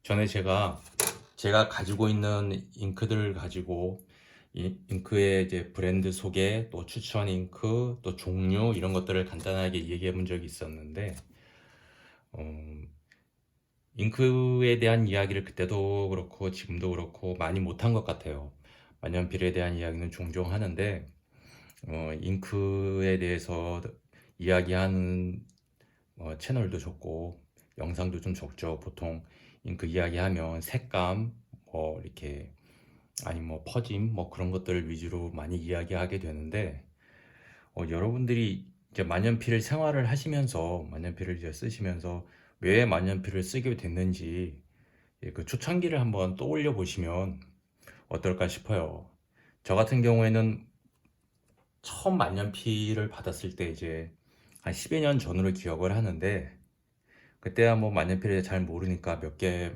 전에 제가 가지고 있는 잉크들을 가지고 이 잉크의 이제 브랜드 소개, 또 추천 잉크, 또 종류 이런 것들을 간단하게 얘기해 본 적이 있었는데 어, 잉크에 대한 이야기를 그때도 그렇고 지금도 그렇고 많이 못한 것 같아요. 만년필에 대한 이야기는 종종 하는데 잉크에 대해서 이야기하는 채널도 적고 영상도 좀 적죠. 보통 잉크 이야기하면 색감 뭐 이렇게 아니 뭐 퍼짐 뭐 그런 것들을 위주로 많이 이야기하게 되는데 여러분들이 이제 만년필 생활을 하시면서 만년필을 이제 쓰시면서 왜 만년필을 쓰게 됐는지 그 초창기를 한번 떠올려 보시면 어떨까 싶어요. 저 같은 경우에는 처음 만년필을 받았을 때 이제 한 10여 년 전으로 기억을 하는데 그때야 뭐 만년필에 잘 모르니까 몇 개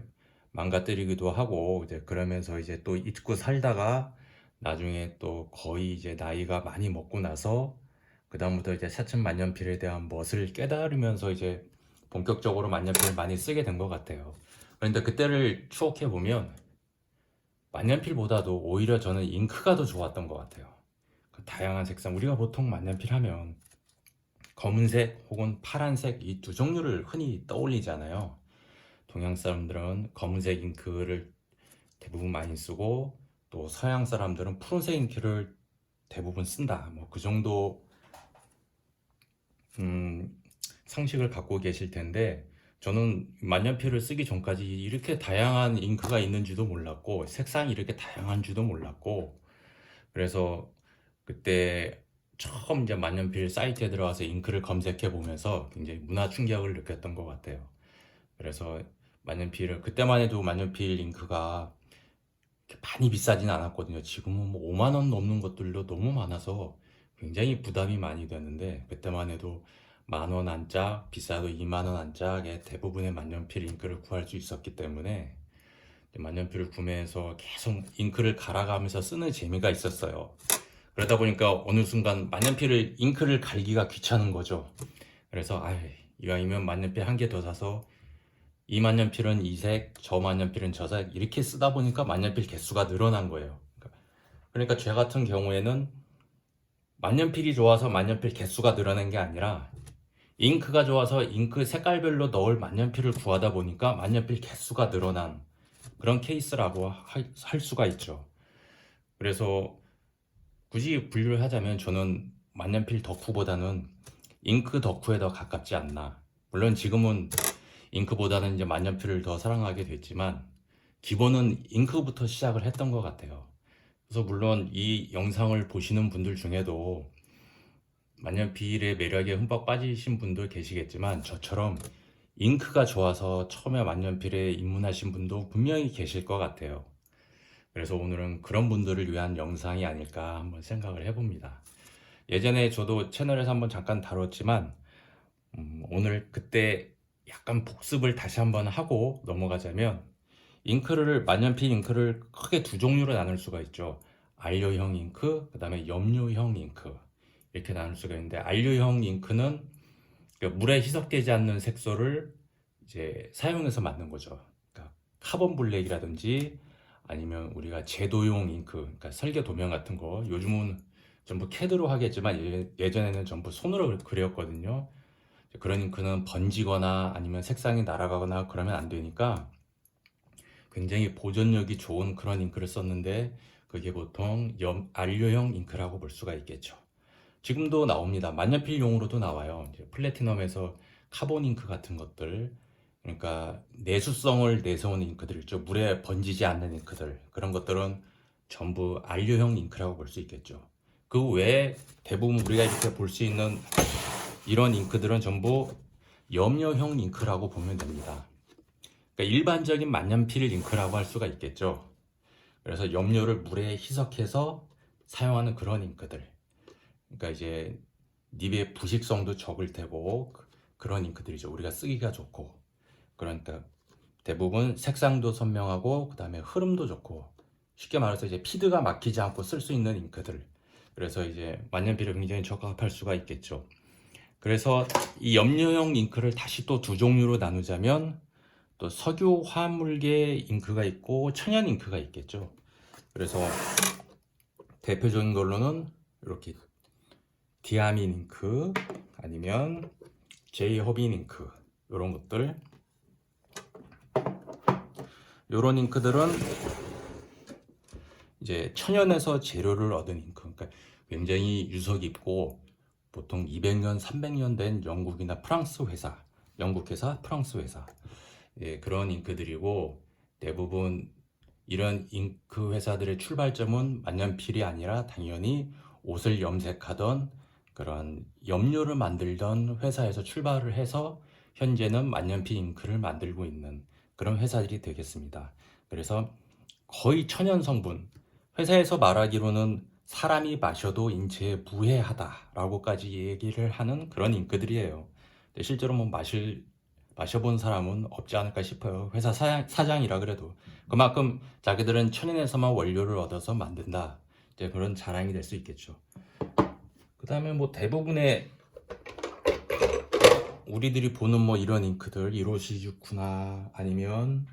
망가뜨리기도 하고 이제 그러면서 이제 또 잊고 살다가 나중에 또 거의 이제 나이가 많이 먹고 나서 그다음부터 이제 차츰 만년필에 대한 멋을 깨달으면서 이제 본격적으로 만년필을 많이 쓰게 된 것 같아요. 그런데 그때를 추억해 보면 만년필보다도 오히려 저는 잉크가 더 좋았던 것 같아요. 그 다양한 색상 우리가 보통 만년필 하면 검은색 혹은 파란색 이 두 종류를 흔히 떠올리잖아요. 동양 사람들은 검은색 잉크를 대부분 많이 쓰고 또 서양 사람들은 푸른색 잉크를 대부분 쓴다. 뭐 그 정도 음, 상식을 갖고 계실 텐데 저는 만년필을 쓰기 전까지 이렇게 다양한 잉크가 있는지도 몰랐고 색상이 이렇게 다양한 줄도 몰랐고 그래서 그때 처음 이제 만년필 사이트에 들어가서 잉크를 검색해 보면서 굉장히 문화 충격을 느꼈던 것 같아요. 그래서 만년필을 그때만 해도 만년필 잉크가 많이 비싸진 않았거든요. 지금은 뭐 5만 원 넘는 것들도 너무 많아서 굉장히 부담이 많이 되는데 그때만 해도 만 원 안짝, 비싸도 2만 원 안짝에 대부분의 만년필 잉크를 구할 수 있었기 때문에 만년필을 구매해서 계속 잉크를 갈아가면서 쓰는 재미가 있었어요. 그러다 보니까 어느 순간 만년필을 잉크를 갈기가 귀찮은 거죠. 그래서 이왕이면 만년필 한 개 더 사서 이 만년필은 이 색, 저 만년필은 저 색 이렇게 쓰다 보니까 만년필 개수가 늘어난 거예요. 그러니까 제 같은 경우에는 만년필이 좋아서 만년필 개수가 늘어난 게 아니라 잉크가 좋아서 잉크 색깔별로 넣을 만년필을 구하다 보니까 만년필 개수가 늘어난 그런 케이스라고 할 수가 있죠. 그래서 굳이 분류를 하자면 저는 만년필 덕후보다는 잉크 덕후에 더 가깝지 않나. 물론 지금은 잉크보다는 이제 만년필을 더 사랑하게 됐지만 기본은 잉크부터 시작을 했던 것 같아요. 그래서 물론 이 영상을 보시는 분들 중에도 만년필의 매력에 흠뻑 빠지신 분도 계시겠지만 저처럼 잉크가 좋아서 처음에 만년필에 입문하신 분도 분명히 계실 것 같아요. 그래서 오늘은 그런 분들을 위한 영상이 아닐까 한번 생각을 해봅니다. 예전에 저도 채널에서 한번 잠깐 다뤘지만 오늘 그때 약간 복습을 다시 한번 하고 넘어가자면 만년필 잉크를 크게 두 종류로 나눌 수가 있죠. 안료형 잉크, 그 다음에 염료형 잉크 이렇게 나눌 수가 있는데 안료형 잉크는 그 물에 희석되지 않는 색소를 이제 사용해서 만든 거죠. 그러니까 카본 블랙이라든지 아니면 우리가 제도용 잉크, 그러니까 설계 도면 같은 거 요즘은 전부 캐드로 하겠지만 예전에는 전부 손으로 그렸거든요. 그런 잉크는 번지거나 아니면 색상이 날아가거나 그러면 안 되니까 굉장히 보존력이 좋은 그런 잉크를 썼는데 그게 보통 안료형 잉크라고 볼 수가 있겠죠. 지금도 나옵니다. 만년필용으로도 나와요. 이제 플래티넘에서 카본 잉크 같은 것들, 그러니까 내수성을 내세우는 잉크들 있죠. 물에 번지지 않는 잉크들. 그런 것들은 전부 안료형 잉크라고 볼 수 있겠죠. 그 외에 대부분 우리가 이렇게 볼 수 있는 이런 잉크들은 전부 염료형 잉크라고 보면 됩니다. 그러니까 일반적인 만년필 잉크라고 할 수가 있겠죠. 그래서 염료를 물에 희석해서 사용하는 그런 잉크들. 그러니까 이제 닙의 부식성도 적을 테고 그런 잉크들이죠. 우리가 쓰기가 좋고 그러니까 대부분 색상도 선명하고 그 다음에 흐름도 좋고 쉽게 말해서 이제 피드가 막히지 않고 쓸 수 있는 잉크들. 그래서 이제 만년필에 굉장히 적합할 수가 있겠죠. 그래서 이 염료형 잉크를 다시 또 두 종류로 나누자면 또 석유 화합물계 잉크가 있고 천연 잉크가 있겠죠. 그래서 대표적인 걸로는 이렇게 디아민 잉크 아니면 제이허빈 잉크 이런 것들, 이런 잉크들은 이제 천연에서 재료를 얻은 잉크, 그러니까 굉장히 유서 깊고 보통 200년, 300년 된 영국이나 프랑스 회사, 영국 회사, 프랑스 회사, 예, 그런 잉크들이고, 대부분 이런 잉크 회사들의 출발점은 만년필이 아니라 당연히 옷을 염색하던 그런 염료를 만들던 회사에서 출발을 해서 현재는 만년필 잉크를 만들고 있는 그런 회사들이 되겠습니다. 그래서 거의 천연 성분, 회사에서 말하기로는 사람이 마셔도 인체에 무해하다라고까지 얘기를 하는 그런 잉크들이에요. 근데 실제로 뭐 마셔본 사람은 없지 않을까 싶어요. 회사 사장이라 그래도. 그만큼 자기들은 천연에서만 원료를 얻어서 만든다, 이제 그런 자랑이 될 수 있겠죠. 그 다음에 뭐 대부분의 우리들이 보는 뭐 이런 잉크들, 이로시즈쿠나 아니면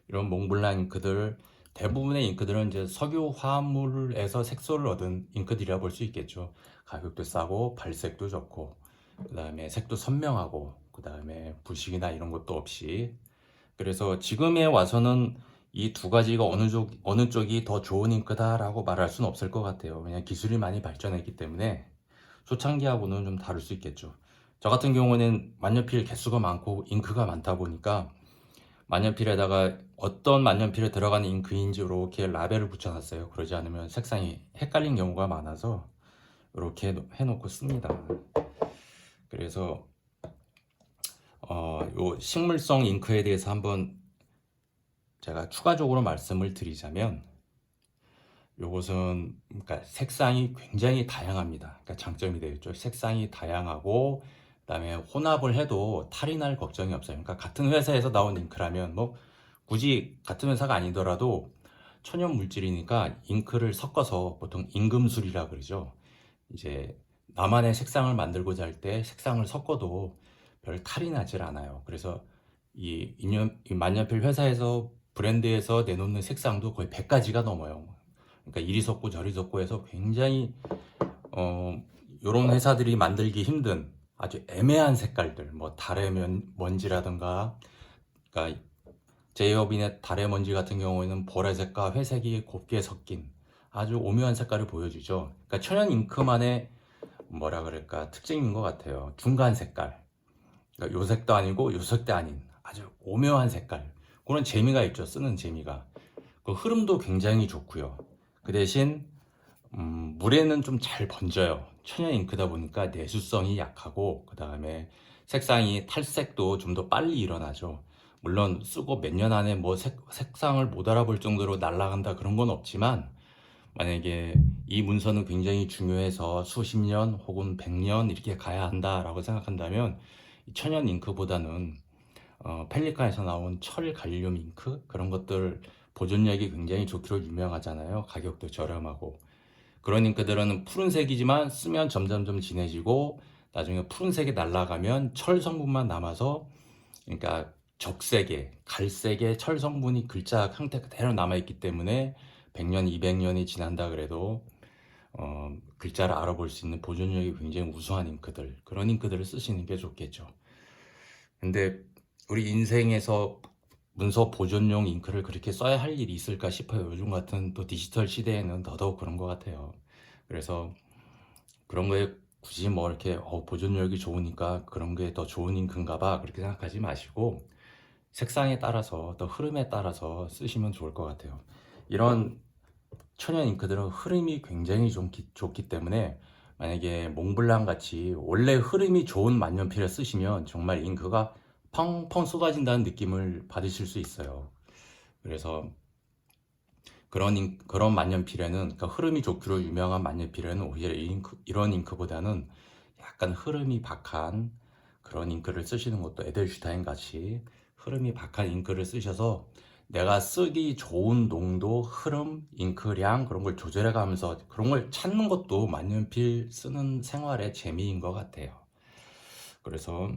이런 몽블랑 잉크들, 대부분의 잉크들은 이제 석유 화합물에서 색소를 얻은 잉크들이라 볼 수 있겠죠. 가격도 싸고 발색도 좋고, 그 다음에 색도 선명하고, 그 다음에 부식이나 이런 것도 없이. 그래서 지금에 와서는 이 두 가지가 어느 쪽이 더 좋은 잉크다라고 말할 수는 없을 것 같아요. 왜냐하면 기술이 많이 발전했기 때문에 초창기하고는 좀 다를 수 있겠죠. 저 같은 경우는 만년필 개수가 많고 잉크가 많다 보니까 만년필에다가 어떤 만년필에 들어가는 잉크인지 이렇게 라벨을 붙여놨어요. 그러지 않으면 색상이 헷갈린 경우가 많아서 이렇게 해놓고 씁니다. 그래서 요 식물성 잉크에 대해서 한번 제가 추가적으로 말씀을 드리자면, 요것은 그러니까 색상이 굉장히 다양합니다. 그러니까 장점이 되겠죠. 색상이 다양하고, 그다음에 혼합을 해도 탈이 날 걱정이 없어요. 그러니까 같은 회사에서 나온 잉크라면 뭐 굳이 같은 회사가 아니더라도 천연 물질이니까 잉크를 섞어서 보통 임금술이라 그러죠. 이제 나만의 색상을 만들고자 할 때 색상을 섞어도 별 탈이 나질 않아요. 그래서 이 만년필 회사에서 브랜드에서 내놓는 색상도 거의 100가지가 넘어요. 그러니까 이리 섞고 저리 섞고 해서 굉장히 이런 회사들이 만들기 힘든 아주 애매한 색깔들, 뭐 달의 먼지라든가, 그러니까 제이허빈의 달의 먼지 같은 경우에는 보라색과 회색이 곱게 섞인 아주 오묘한 색깔을 보여주죠. 그러니까 천연 잉크만의 뭐라 그럴까 특징인 것 같아요. 중간 색깔, 그러니까 요 색도 아니고 요 색도 아닌 아주 오묘한 색깔, 그런 재미가 있죠. 쓰는 재미가. 그 흐름도 굉장히 좋고요. 그 대신 물에는 좀 잘 번져요. 천연 잉크다 보니까 내수성이 약하고, 그 다음에 색상이 탈색도 좀 더 빨리 일어나죠. 물론 쓰고 몇 년 안에 뭐 색상을 못 알아볼 정도로 날아간다 그런 건 없지만, 만약에 이 문서는 굉장히 중요해서 수십 년 혹은 100년 이렇게 가야 한다라고 생각한다면, 이 천연 잉크보다는 펠리칸에서 나온 철 갈륨 잉크, 그런 것들 보존력이 굉장히 좋기로 유명하잖아요. 가격도 저렴하고. 그런 잉크들은 푸른색이지만 쓰면 점점점 진해지고, 나중에 푸른색이 날아가면 철 성분만 남아서, 그러니까 적색의 갈색의 철 성분이 글자 형태 그대로 남아있기 때문에 100년, 200년이 지난다 그래도 글자를 알아볼 수 있는 보존력이 굉장히 우수한 잉크들, 그런 잉크들을 쓰시는 게 좋겠죠. 근데 우리 인생에서 문서 보존용 잉크를 그렇게 써야 할 일이 있을까 싶어요. 요즘 같은 또 디지털 시대에는 더더욱 그런 것 같아요. 그래서 그런 거에 굳이 뭐 이렇게 보존력이 좋으니까 그런 게 더 좋은 잉크인가 봐, 그렇게 생각하지 마시고 색상에 따라서 또 흐름에 따라서 쓰시면 좋을 것 같아요. 이런 천연 잉크들은 흐름이 굉장히 좋기 때문에, 만약에 몽블랑 같이 원래 흐름이 좋은 만년필을 쓰시면 정말 잉크가 펑펑 쏟아진다는 느낌을 받으실 수 있어요. 그래서 그런 만년필에는, 그러니까 흐름이 좋기로 유명한 만년필에는 오히려 이런 잉크보다는 약간 흐름이 박한 그런 잉크를 쓰시는 것도, 에델슈타인 같이 흐름이 박한 잉크를 쓰셔서 내가 쓰기 좋은 농도, 흐름, 잉크량 그런 걸 조절해 가면서 그런 걸 찾는 것도 만년필 쓰는 생활의 재미인 것 같아요. 그래서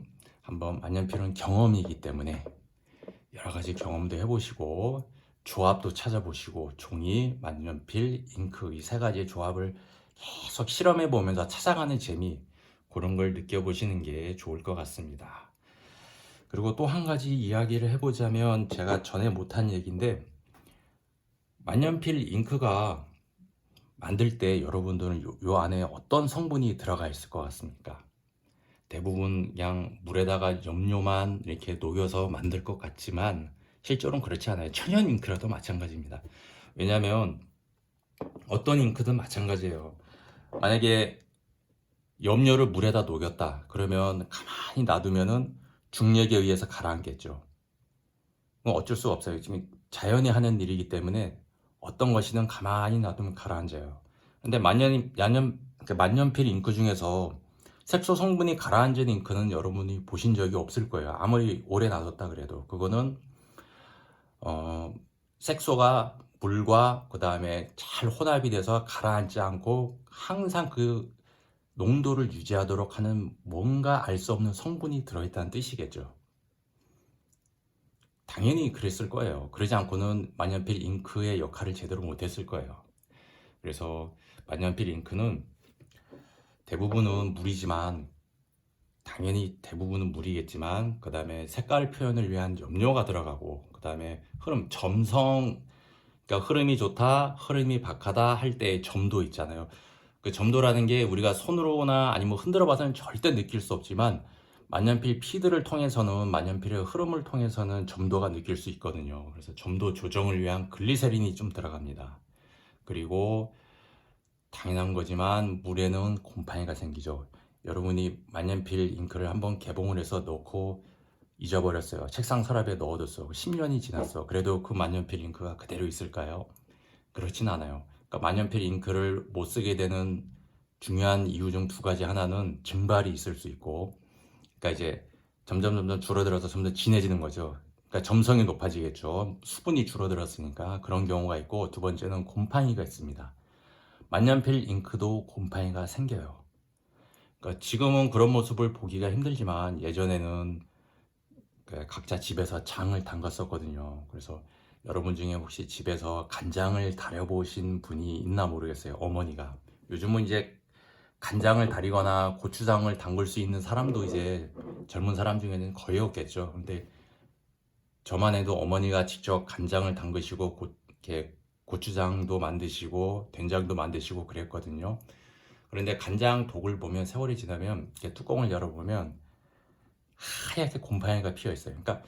한번 만년필은 경험이기 때문에 여러 가지 경험도 해보시고 조합도 찾아보시고 종이, 만년필, 잉크 이 세 가지의 조합을 계속 실험해 보면서 찾아가는 재미 그런 걸 느껴보시는 게 좋을 것 같습니다. 그리고 또 한 가지 이야기를 해보자면 제가 전에 못한 얘기인데 만년필 잉크가 만들 때 여러분들은 요 안에 어떤 성분이 들어가 있을 것 같습니까? 대부분 그냥 물에다가 염료만 이렇게 녹여서 만들 것 같지만 실제로는 그렇지 않아요. 천연 잉크라도 마찬가지입니다. 왜냐하면 어떤 잉크든 마찬가지예요. 만약에 염료를 물에다 녹였다 그러면 가만히 놔두면은 중력에 의해서 가라앉겠죠. 그건 어쩔 수 없어요. 지금 자연이 하는 일이기 때문에 어떤 것이든 가만히 놔두면 가라앉아요. 근데 만년필 잉크 중에서 색소 성분이 가라앉은 잉크는 여러분이 보신 적이 없을 거예요. 아무리 오래 놔뒀다 그래도 그거는 어, 색소가 물과 그 다음에 잘 혼합이 돼서 가라앉지 않고 항상 그 농도를 유지하도록 하는 뭔가 알 수 없는 성분이 들어있다는 뜻이겠죠. 당연히 그랬을 거예요. 그러지 않고는 만년필 잉크의 역할을 제대로 못했을 거예요. 그래서 만년필 잉크는 대부분은 물이지만 당연히 대부분은 물이겠지만 그 다음에 색깔 표현을 위한 염료가 들어가고 그 다음에 그러니까 흐름이 좋다, 흐름이 박하다 할 때의 점도 있잖아요. 그 점도라는 게 우리가 손으로나 아니면 흔들어 봐서는 절대 느낄 수 없지만 만년필 피드를 통해서는 만년필의 흐름을 통해서는 점도가 느낄 수 있거든요. 그래서 점도 조정을 위한 글리세린이 좀 들어갑니다. 그리고 당연한 거지만 물에는 곰팡이가 생기죠. 여러분이 만년필 잉크를 한번 개봉을 해서 넣고 잊어버렸어요. 책상 서랍에 넣어뒀어. 10년이 지났어. 그래도 그 만년필 잉크가 그대로 있을까요? 그렇진 않아요. 그러니까 만년필 잉크를 못 쓰게 되는 중요한 이유 중 두 가지 하나는 증발이 있을 수 있고, 그러니까 이제 점점 줄어들어서 점점 진해지는 거죠. 그러니까 점성이 높아지겠죠. 수분이 줄어들었으니까 그런 경우가 있고, 두 번째는 곰팡이가 있습니다. 만년필 잉크도 곰팡이가 생겨요. 그러니까 지금은 그런 모습을 보기가 힘들지만 예전에는 각자 집에서 장을 담갔었거든요. 그래서 여러분 중에 혹시 집에서 간장을 달여보신 분이 있나 모르겠어요. 어머니가. 요즘은 이제 간장을 달이거나 고추장을 담글 수 있는 사람도 이제 젊은 사람 중에는 거의 없겠죠. 근데 저만 해도 어머니가 직접 간장을 담그시고 이렇게 고추장도 만드시고 된장도 만드시고 그랬거든요. 그런데 간장 독을 보면 세월이 지나면 이렇게 뚜껑을 열어보면 하얗게 곰팡이가 피어 있어요. 그러니까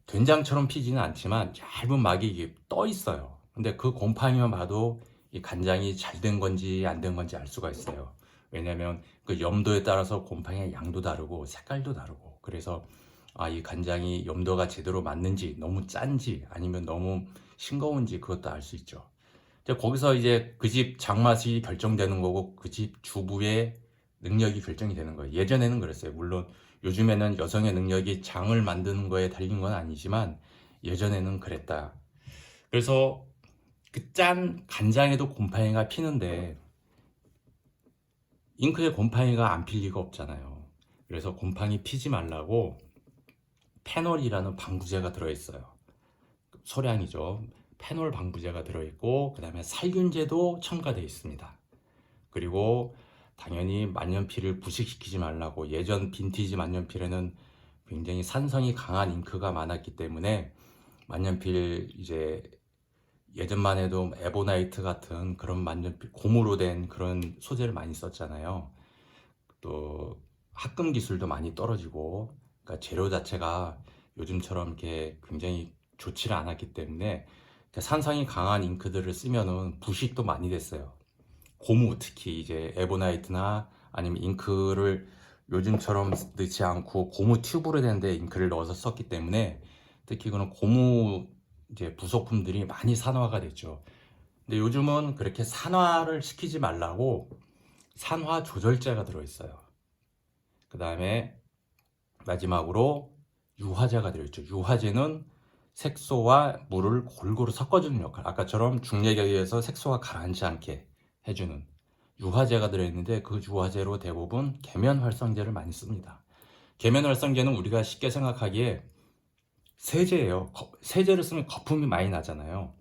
된장처럼 피지는 않지만 얇은 막이 떠 있어요. 근데 그 곰팡이만 봐도 이 간장이 잘 된 건지 안 된 건지 알 수가 있어요. 왜냐면 그 염도에 따라서 곰팡이의 양도 다르고 색깔도 다르고 그래서 이 간장이 염도가 제대로 맞는지 너무 짠지 아니면 너무 싱거운지 그것도 알 수 있죠. 거기서 이제 그 집 장맛이 결정되는 거고 그 집 주부의 능력이 결정이 되는 거예요. 예전에는 그랬어요. 물론 요즘에는 여성의 능력이 장을 만드는 거에 달린 건 아니지만 예전에는 그랬다. 그래서 그 짠 간장에도 곰팡이가 피는데 잉크에 곰팡이가 안 필 리가 없잖아요. 그래서 곰팡이 피지 말라고 페놀이라는 방부제가 들어있어요. 소량이죠. 페놀 방부제가 들어있고 그 다음에 살균제도 첨가되어 있습니다. 그리고 당연히 만년필을 부식시키지 말라고 예전 빈티지 만년필에는 굉장히 산성이 강한 잉크가 많았기 때문에 만년필 이제 예전만 해도 에보나이트 같은 그런 만년필 고무로 된 그런 소재를 많이 썼잖아요. 또 합금 기술도 많이 떨어지고 그러니까 재료 자체가 요즘처럼 이렇게 굉장히 좋지를 않았기 때문에 산성이 강한 잉크들을 쓰면은 부식도 많이 됐어요. 고무 특히 이제 에보나이트나 아니면 잉크를 요즘처럼 넣지 않고 고무 튜브로 된 데 잉크를 넣어서 썼기 때문에 특히 그런 고무 이제 부속품들이 많이 산화가 됐죠. 근데 요즘은 그렇게 산화를 시키지 말라고 산화 조절제가 들어있어요. 그 다음에 마지막으로 유화제가 들어있죠. 유화제는 색소와 물을 골고루 섞어주는 역할. 아까처럼 중력에 의해서 색소가 가라앉지 않게 해주는 유화제가 들어있는데 그 유화제로 대부분 계면 활성제를 많이 씁니다. 계면활성제는 우리가 쉽게 생각하기에 세제예요. 세제를 쓰면 거품이 많이 나잖아요.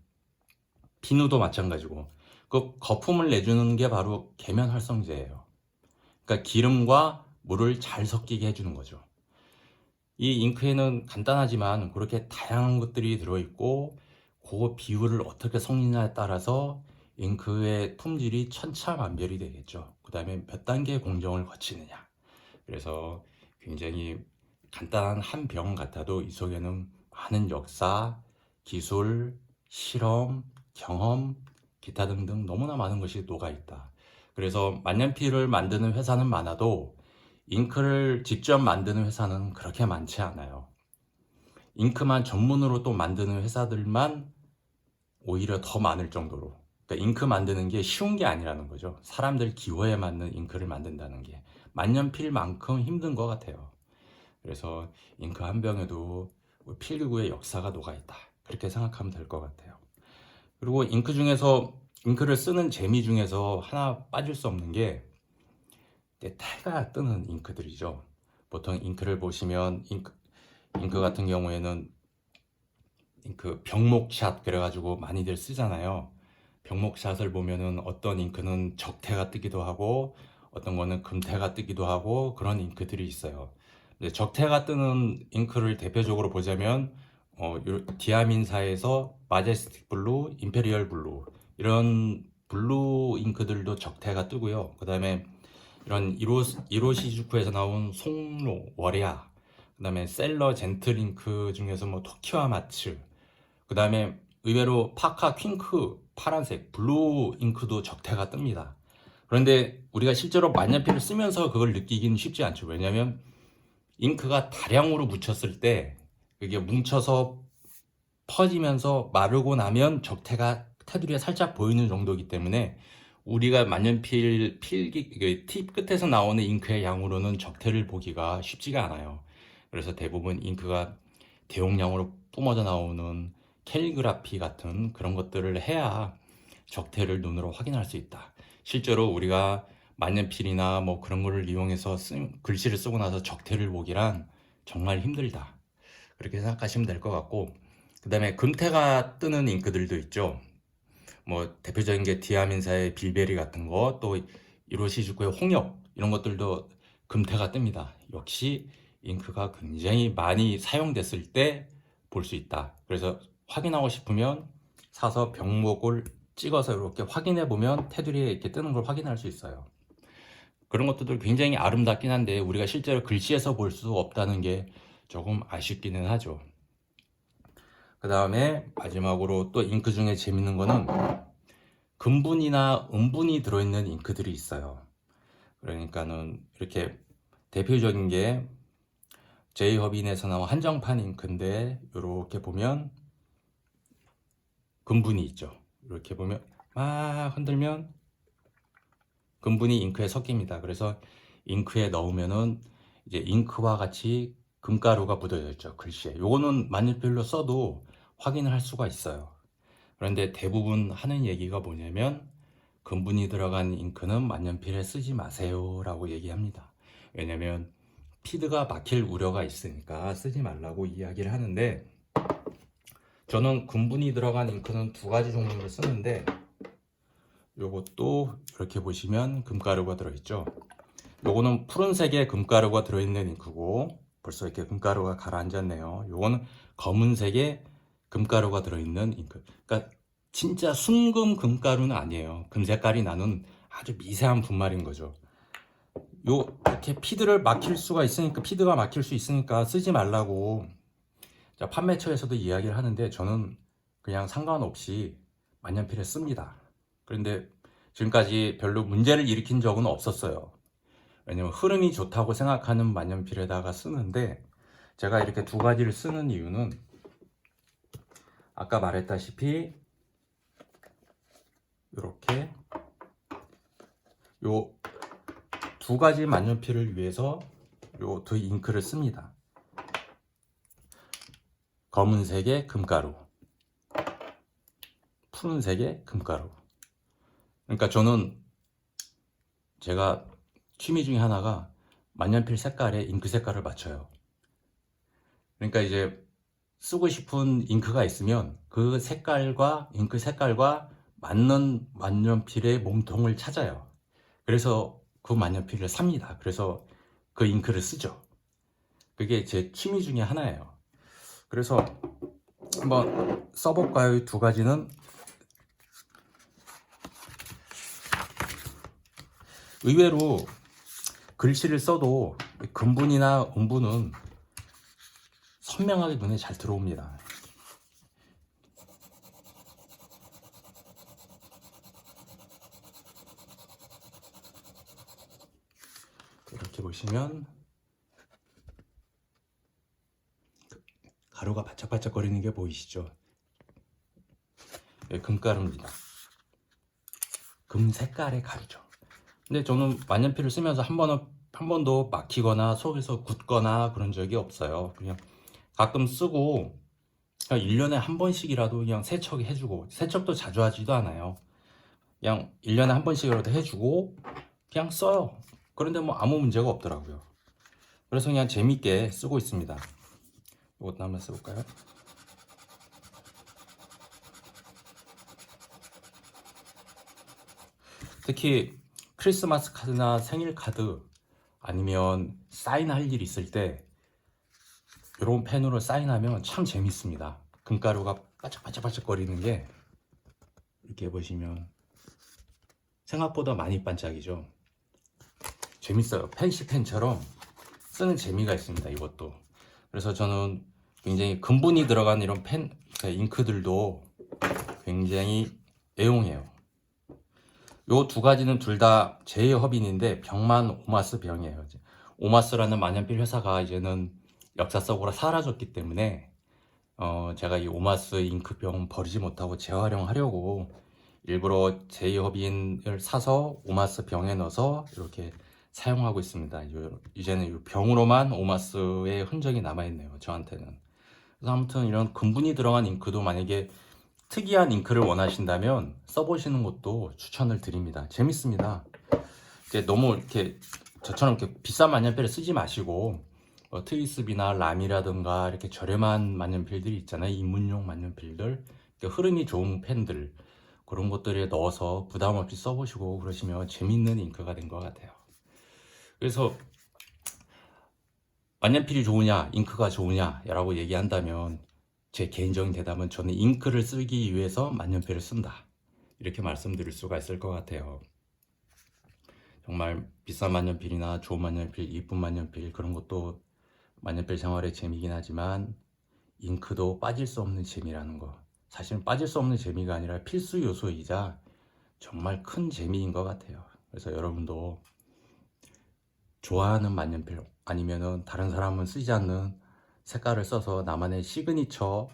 비누도 마찬가지고. 그 거품을 내주는 게 바로 계면활성제예요. 그러니까 기름과 물을 잘 섞이게 해주는 거죠. 이 잉크에는 간단하지만 그렇게 다양한 것들이 들어있고, 그 비율을 어떻게 섞느냐에 따라서 잉크의 품질이 천차만별이 되겠죠. 그 다음에 몇 단계의 공정을 거치느냐. 그래서 굉장히 간단한 한 병 같아도 이 속에는 많은 역사, 기술, 실험, 경험, 기타 등등 너무나 많은 것이 녹아있다. 그래서 만년필을 만드는 회사는 많아도 잉크를 직접 만드는 회사는 그렇게 많지 않아요. 잉크만 전문으로 또 만드는 회사들만 오히려 더 많을 정도로. 그러니까 잉크 만드는 게 쉬운 게 아니라는 거죠. 사람들 기호에 맞는 잉크를 만든다는 게 만년필만큼 힘든 것 같아요. 그래서 잉크 한 병에도 필기구의 역사가 녹아있다. 그렇게 생각하면 될 것 같아요. 그리고 잉크 중에서, 잉크를 쓰는 재미 중에서 하나 빠질 수 없는 게 때가 뜨는 잉크들이죠. 보통 잉크를 보시면 잉크 같은 경우에는 잉크 병목샷 그래가지고 많이들 쓰잖아요. 병목샷을 보면은 어떤 잉크는 적태가 뜨기도 하고 어떤 거는 금태가 뜨기도 하고 그런 잉크들이 있어요. 근데 적태가 뜨는 잉크를 대표적으로 보자면 디아민사에서 마제스틱 블루, 임페리얼 블루 이런 블루 잉크들도 적태가 뜨고요. 그 다음에 이런 이로시즈쿠에서 나온 송로, 월야, 그 다음에 셀러 젠틀 잉크 중에서 뭐 토키와 마츠, 그 다음에 의외로 파카 퀸크 파란색 블루 잉크도 적태가 뜹니다. 그런데 우리가 실제로 만년필을 쓰면서 그걸 느끼기는 쉽지 않죠. 왜냐하면 잉크가 다량으로 묻혔을 때 그게 뭉쳐서 퍼지면서 마르고 나면 적태가 테두리에 살짝 보이는 정도이기 때문에 우리가 만년필 필기 팁 끝에서 나오는 잉크의 양으로는 적태를 보기가 쉽지가 않아요. 그래서 대부분 잉크가 대용량으로 뿜어져 나오는 캘리그라피 같은 그런 것들을 해야 적태를 눈으로 확인할 수 있다. 실제로 우리가 만년필이나 뭐 그런 거를 이용해서 글씨를 쓰고 나서 적태를 보기란 정말 힘들다. 그렇게 생각하시면 될 것 같고, 그 다음에 금태가 뜨는 잉크들도 있죠. 뭐 대표적인 게 디아민사의 빌베리 같은 거, 또 이로시즈쿠의 홍역 이런 것들도 금태가 뜹니다. 역시 잉크가 굉장히 많이 사용됐을 때 볼 수 있다. 그래서 확인하고 싶으면 사서 병목을 찍어서 이렇게 확인해 보면 테두리에 이렇게 뜨는 걸 확인할 수 있어요. 그런 것들도 굉장히 아름답긴 한데 우리가 실제로 글씨에서 볼 수 없다는 게 조금 아쉽기는 하죠. 그 다음에 마지막으로 또 잉크 중에 재밌는 거는 금분이나 음분이 들어있는 잉크들이 있어요. 그러니까는 이렇게 대표적인 게 제이허빈에서 나온 한정판 잉크인데 이렇게 보면 금분이 있죠. 이렇게 보면 막 흔들면 금분이 잉크에 섞입니다. 그래서 잉크에 넣으면은 이제 잉크와 같이 금가루가 묻어져 있죠. 글씨에. 요거는 만년필로 써도 확인을 할 수가 있어요. 그런데 대부분 하는 얘기가 뭐냐면 금분이 들어간 잉크는 만년필에 쓰지 마세요 라고 얘기합니다. 왜냐면 피드가 막힐 우려가 있으니까 쓰지 말라고 이야기를 하는데, 저는 금분이 들어간 잉크는 두 가지 종류를 쓰는데 요것도 이렇게 보시면 금가루가 들어있죠. 요거는 푸른색의 금가루가 들어있는 잉크고, 벌써 이렇게 금가루가 가라앉았네요. 요거는 검은색의 금가루가 들어있는 잉크. 그러니까 진짜 순금 금가루는 아니에요. 금색깔이 나는 아주 미세한 분말인 거죠. 이렇게 피드를 막힐 수가 있으니까, 피드가 막힐 수 있으니까 쓰지 말라고 판매처에서도 이야기를 하는데 저는 그냥 상관없이 만년필에 씁니다. 그런데 지금까지 별로 문제를 일으킨 적은 없었어요. 왜냐면 흐름이 좋다고 생각하는 만년필에다가 쓰는데, 제가 이렇게 두 가지를 쓰는 이유는 아까 말했다시피 이렇게 요 두 가지 만년필을 위해서 요 두 잉크를 씁니다. 검은색의 금가루, 푸른색의 금가루. 그러니까 저는, 제가 취미 중에 하나가 만년필 색깔에 잉크 색깔을 맞춰요. 그러니까 이제 쓰고 싶은 잉크가 있으면 그 색깔과 잉크 색깔과 맞는 만년필의 몸통을 찾아요. 그래서 그 만년필을 삽니다. 그래서 그 잉크를 쓰죠. 그게 제 취미 중에 하나예요. 그래서 한번 써볼까요? 이 두 가지는 의외로 글씨를 써도 근분이나 음분은 선명하게 눈에 잘 들어옵니다. 이렇게 보시면 가루가 바짝바짝거리는 게 보이시죠? 금가루입니다. 금 색깔의 가루죠. 근데 저는 만년필을 쓰면서 한 번도 막히거나 속에서 굳거나 그런 적이 없어요. 그냥 가끔 쓰고 그냥 1년에 한 번씩이라도 그냥 세척 해주고, 세척도 자주 하지도 않아요. 그냥 1년에 한 번씩이라도 해주고 그냥 써요. 그런데 뭐 아무 문제가 없더라고요. 그래서 그냥 재밌게 쓰고 있습니다. 이것도 한번 써볼까요? 특히 크리스마스 카드나 생일 카드 아니면 사인할 일 있을 때 이런 펜으로 사인하면 참 재밌습니다. 금가루가 바짝바짝바짝 거리는 게 이렇게 보시면 생각보다 많이 반짝이죠. 재밌어요. 펜시펜처럼 쓰는 재미가 있습니다. 이것도. 그래서 저는 굉장히 근분이 들어간 이런 펜, 잉크들도 굉장히 애용해요. 요 두 가지는 둘 다 제휴협인인데 병만 오마스 병이에요. 오마스라는 만년필 회사가 이제는 역사 속으로 사라졌기 때문에 제가 이 오마스 잉크병 버리지 못하고 재활용하려고 일부러 제휴협인을 사서 오마스 병에 넣어서 이렇게 사용하고 있습니다. 이제는 이 병으로만 오마스의 흔적이 남아있네요. 저한테는. 그래서 아무튼 이런 근분이 들어간 잉크도 만약에 특이한 잉크를 원하신다면 써보시는 것도 추천을 드립니다. 재밌습니다. 너무 이렇게 저처럼 이렇게 비싼 만년필을 쓰지 마시고 트위스비나 람이라든가 이렇게 저렴한 만년필들이 있잖아요. 입문용 만년필들, 흐름이 좋은 펜들, 그런 것들에 넣어서 부담 없이 써보시고 그러시면 재밌는 잉크가 된 것 같아요. 그래서 만년필이 좋으냐, 잉크가 좋으냐 라고 얘기한다면 제 개인적인 대답은 저는 잉크를 쓰기 위해서 만년필을 쓴다, 이렇게 말씀드릴 수가 있을 것 같아요. 정말 비싼 만년필이나 좋은 만년필, 이쁜 만년필, 그런 것도 만년필 생활의 재미긴 하지만 잉크도 빠질 수 없는 재미라는 거, 사실은 빠질 수 없는 재미가 아니라 필수 요소이자 정말 큰 재미인 것 같아요. 그래서 여러분도 좋아하는 만년필 아니면은 다른 사람은 쓰지 않는 색깔을 써서 나만의 시그니처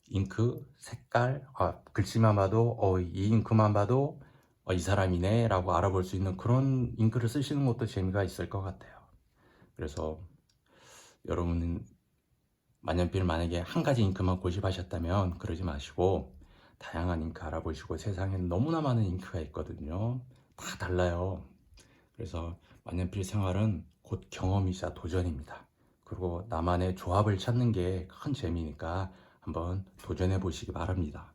잉크 색깔, 글씨만 봐도 이 잉크만 봐도 이 사람이네 라고 알아볼 수 있는 그런 잉크를 쓰시는 것도 재미가 있을 것 같아요. 그래서 여러분은 만년필 만약에 한 가지 잉크만 고집하셨다면 그러지 마시고 다양한 잉크 알아보시고, 세상에는 너무나 많은 잉크가 있거든요. 다 달라요. 그래서 만년필 생활은 곧 경험이자 도전입니다. 그리고 나만의 조합을 찾는 게 큰 재미니까 한번 도전해 보시기 바랍니다.